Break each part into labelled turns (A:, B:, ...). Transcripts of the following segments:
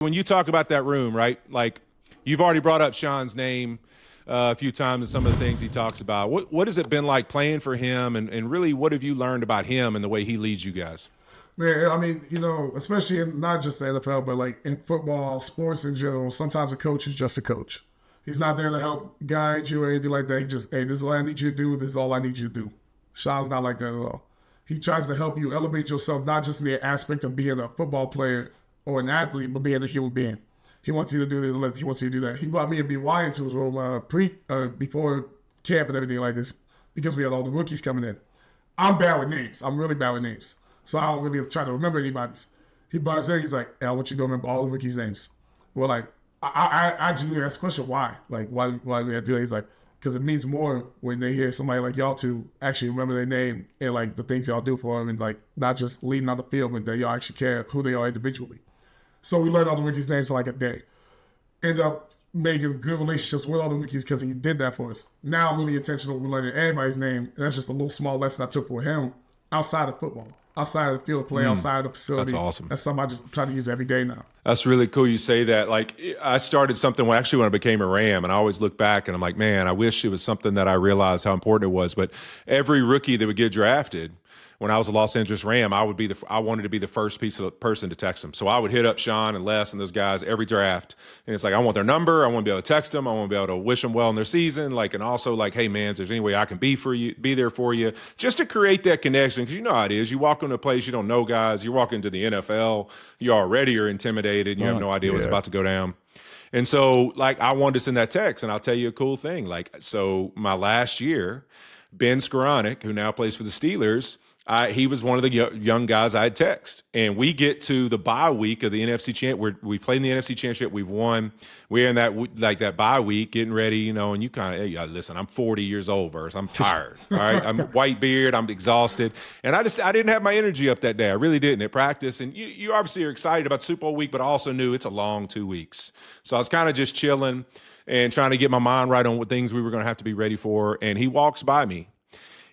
A: When you talk about that room, right, like you've already brought up Sean's name a few times and some of the things he talks about. What has it been like playing for him, and really what have you learned about him and the way he leads you guys?
B: Man, I mean, especially in not just the NFL, but like in football, sports in general, sometimes a coach is just a coach. He's not there to help guide you or anything like that. He just, hey, this is what I need you to do. This is all I need you to do. Sean's not like that at all. He tries to help you elevate yourself, not just in the aspect of being a football player or an athlete, but being a human being. He wants you to do this. He wants you to do that. He brought me and BY into his room before camp and everything like this because we had all the rookies coming in. I'm bad with names. I'm really bad with names. So I don't really try to remember anybody's. He brought us in. He's like, hey, I want you to remember all the rookies' names. Well, like, I genuinely asked the question, why? Like, why do they do that? He's like, because it means more when they hear somebody like y'all to actually remember their name and, like, the things y'all do for them and, like, not just leading on the field, but that y'all actually care who they are individually. So we learned all the rookies' names for, like, a day. Ended up making good relationships with all the rookies because he did that for us. Now I'm really intentional with learning everybody's name, and that's just a little small lesson I took for him outside of football. Outside of the field of play, outside of the facility.
A: That's awesome.
B: That's something I just try to use every day now.
A: That's really cool you say that. Like, I started something when I became a Ram, and I always look back and I'm like, man, I wish it was something that I realized how important it was. But every rookie that would get drafted, when I was a Los Angeles Ram, I wanted to be the first person to text them. So I would hit up Sean and Les and those guys every draft. And it's like, I want their number. I want to be able to text them. I want to be able to wish them well in their season. Like, and also like, hey man, if there's any way I can be there for you, just to create that connection. Cause you know how it is. You walk into a place, you don't know guys, you walk into the NFL, you already are intimidated and you have no idea what's about to go down. And so like, I wanted to send that text, and I'll tell you a cool thing. Like, so my last year, Ben Skoranek, who now plays for the Steelers, he was one of the young guys I had text. And we get to the bye week of the NFC Championship. We played in the NFC Championship. We've won. We're in that bye week, getting ready, and you kind of, hey, listen, I'm 40 years old, Verse. I'm tired. All right. I'm white beard. I'm exhausted. And I didn't have my energy up that day. I really didn't at practice. And you obviously are excited about Super Bowl week, but I also knew it's a long 2 weeks. So I was kind of just chilling and trying to get my mind right on what things we were going to have to be ready for. And he walks by me.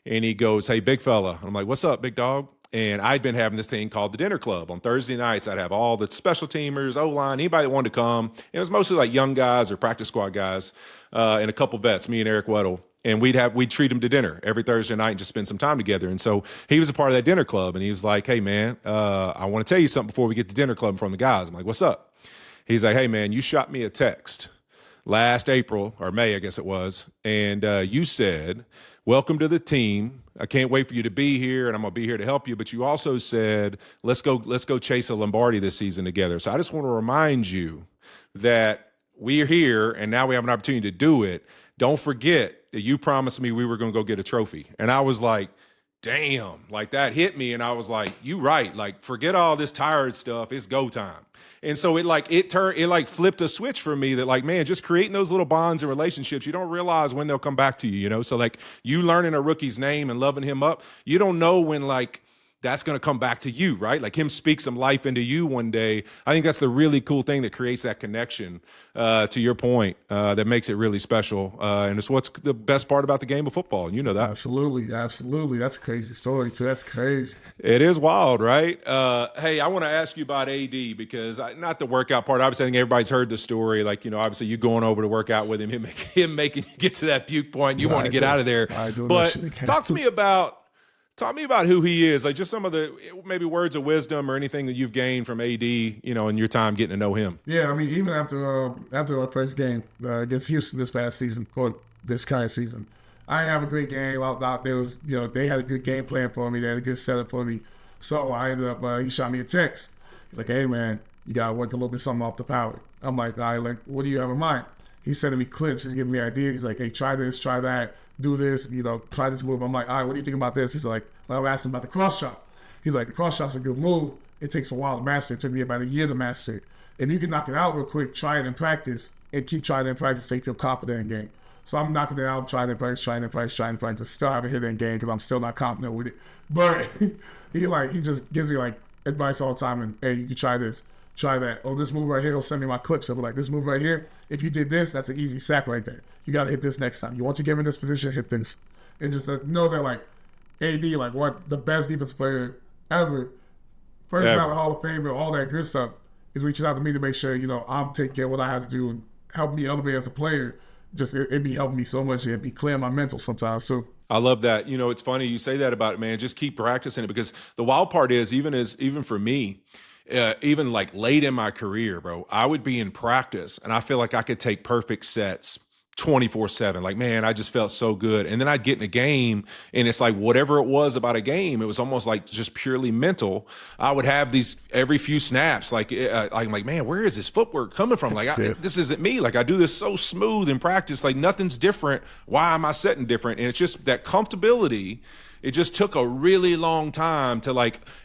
A: And he goes, hey, big fella. I'm like, what's up, big dog? And I'd been having this thing called the Dinner Club. On Thursday nights, I'd have all the special teamers, O-line, anybody that wanted to come. It was mostly like young guys or practice squad guys and a couple vets, me and Eric Weddle. And we'd treat them to dinner every Thursday night and just spend some time together. And so he was a part of that dinner club. And he was like, hey, man, I want to tell you something before we get to dinner club from the guys. I'm like, what's up? He's like, hey, man, you shot me a text last April or May, I guess it was. And you said, welcome to the team. I can't wait for you to be here, and I'm going to be here to help you. But you also said, let's go chase a Lombardi this season together. So I just want to remind you that we're here, and now we have an opportunity to do it. Don't forget that you promised me we were going to go get a trophy. And I was like, damn, like that hit me. And I was like, you right. Like, forget all this tired stuff. It's go time. And so it flipped a switch for me that like, man, just creating those little bonds and relationships, you don't realize when they'll come back to you, So like you learning a rookie's name and loving him up, you don't know when like that's going to come back to you, right? Like him speak some life into you one day. I think that's the really cool thing that creates that connection, to your point, that makes it really special. And it's what's the best part about the game of football. You know that.
B: Absolutely. Absolutely. That's a crazy story too. That's crazy.
A: It is wild, right? Hey, I want to ask you about AD because not the workout part. Obviously, I think everybody's heard the story. Like, obviously you going over to work out with him making you get to that puke point. You want to get out of there. But talk me about who he is, like just some of the maybe words of wisdom or anything that you've gained from AD, in your time getting to know him.
B: Yeah, I mean, even after our first game against Houston this past season, or this kind of season, I didn't have a great game. Out there was, they had a good game plan for me. They had a good setup for me. So I ended up, he shot me a text. He's like, hey, man, you got to work a little bit something off the power. I'm like, all right, like, what do you have in mind? He's sending me clips. He's giving me ideas. He's like, hey, try this, try that, do this, try this move. I'm like, all right, what do you think about this? He's like, well, I asked him about the cross chop. He's like, the cross chop's a good move. It takes a while to master. It took me about a year to master it. If you can knock it out real quick, try it in practice, and keep trying it in practice so you feel confident in game. So I'm knocking it out, trying it in practice, still haven't hit it in game because I'm still not confident with it. But he just gives me like advice all the time, and hey, you can try this. Try that. Oh, this move right here, he'll send me my clips. He'll be like, this move right here, if you did this, that's an easy sack right there. You got to hit this next time. You want to get in this position, hit this. And just know that, like, AD, like, what the best defensive player ever, first ballot Hall of Famer, all that good stuff, is reaching out to me to make sure, I'm taking care of what I have to do and help me elevate as a player. Just it be helping me so much. It be clearing my mental sometimes. So
A: I love that. It's funny you say that about it, man. Just keep practicing it, because the wild part is even for me, even like late in my career, bro, I would be in practice and I feel like I could take perfect sets 24/7. Like, man, I just felt so good. And then I'd get in a game and it's like whatever it was about a game, it was almost like just purely mental. I would have these every few snaps, like I'm like, man, where is this footwork coming from? Like, this isn't me. Like, I do this so smooth in practice. Like, nothing's different. Why am I setting different? And it's just that comfortability. It just took a really long time to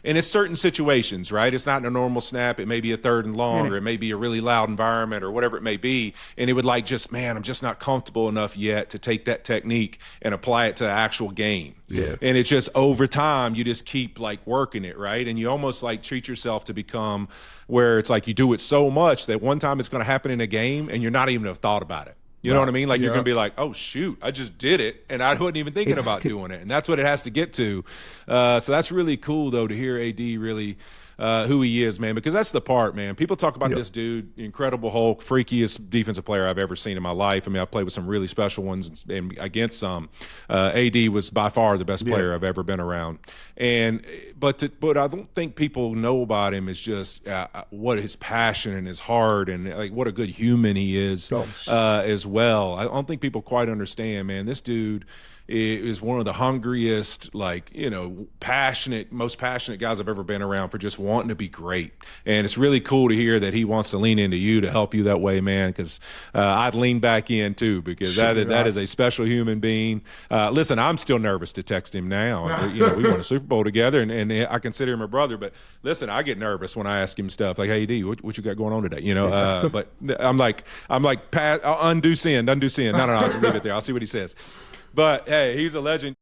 A: and it's certain situations, right? It's not in a normal snap. It may be a third and long, or it may be a really loud environment or whatever it may be. And it would man, I'm just not comfortable enough yet to take that technique and apply it to the actual game.
C: Yeah.
A: And it's just over time, you just keep working it, right? And you almost treat yourself to become where it's you do it so much that one time it's going to happen in a game and you're not even have thought about it. You know what I mean? You're going to be like, oh, shoot, I just did it, and I wasn't even thinking about doing it. And that's what it has to get to. So that's really cool, though, to hear AD really who he is, man, because that's the part, man. People talk about this dude, Incredible Hulk, freakiest defensive player I've ever seen in my life. I mean, I've played with some really special ones and against some. AD was by far the best player I've ever been around. But I don't think people know about him is just what his passion and his heart and what a good human he is as well. I don't think people quite understand, man. This dude is one of the hungriest, most passionate guys I've ever been around for just wanting to be great. And it's really cool to hear that he wants to lean into you to help you that way, man, because I'd lean back in too, because that is a special human being. Listen, I'm still nervous to text him now. We won a Super Bowl together, and I consider him a brother. But listen, I get nervous when I ask him stuff like, "Hey, D, what you got going on today?" But I'm like, undo sin. No, I'll just leave it there. I'll see what he says. But hey, he's a legend.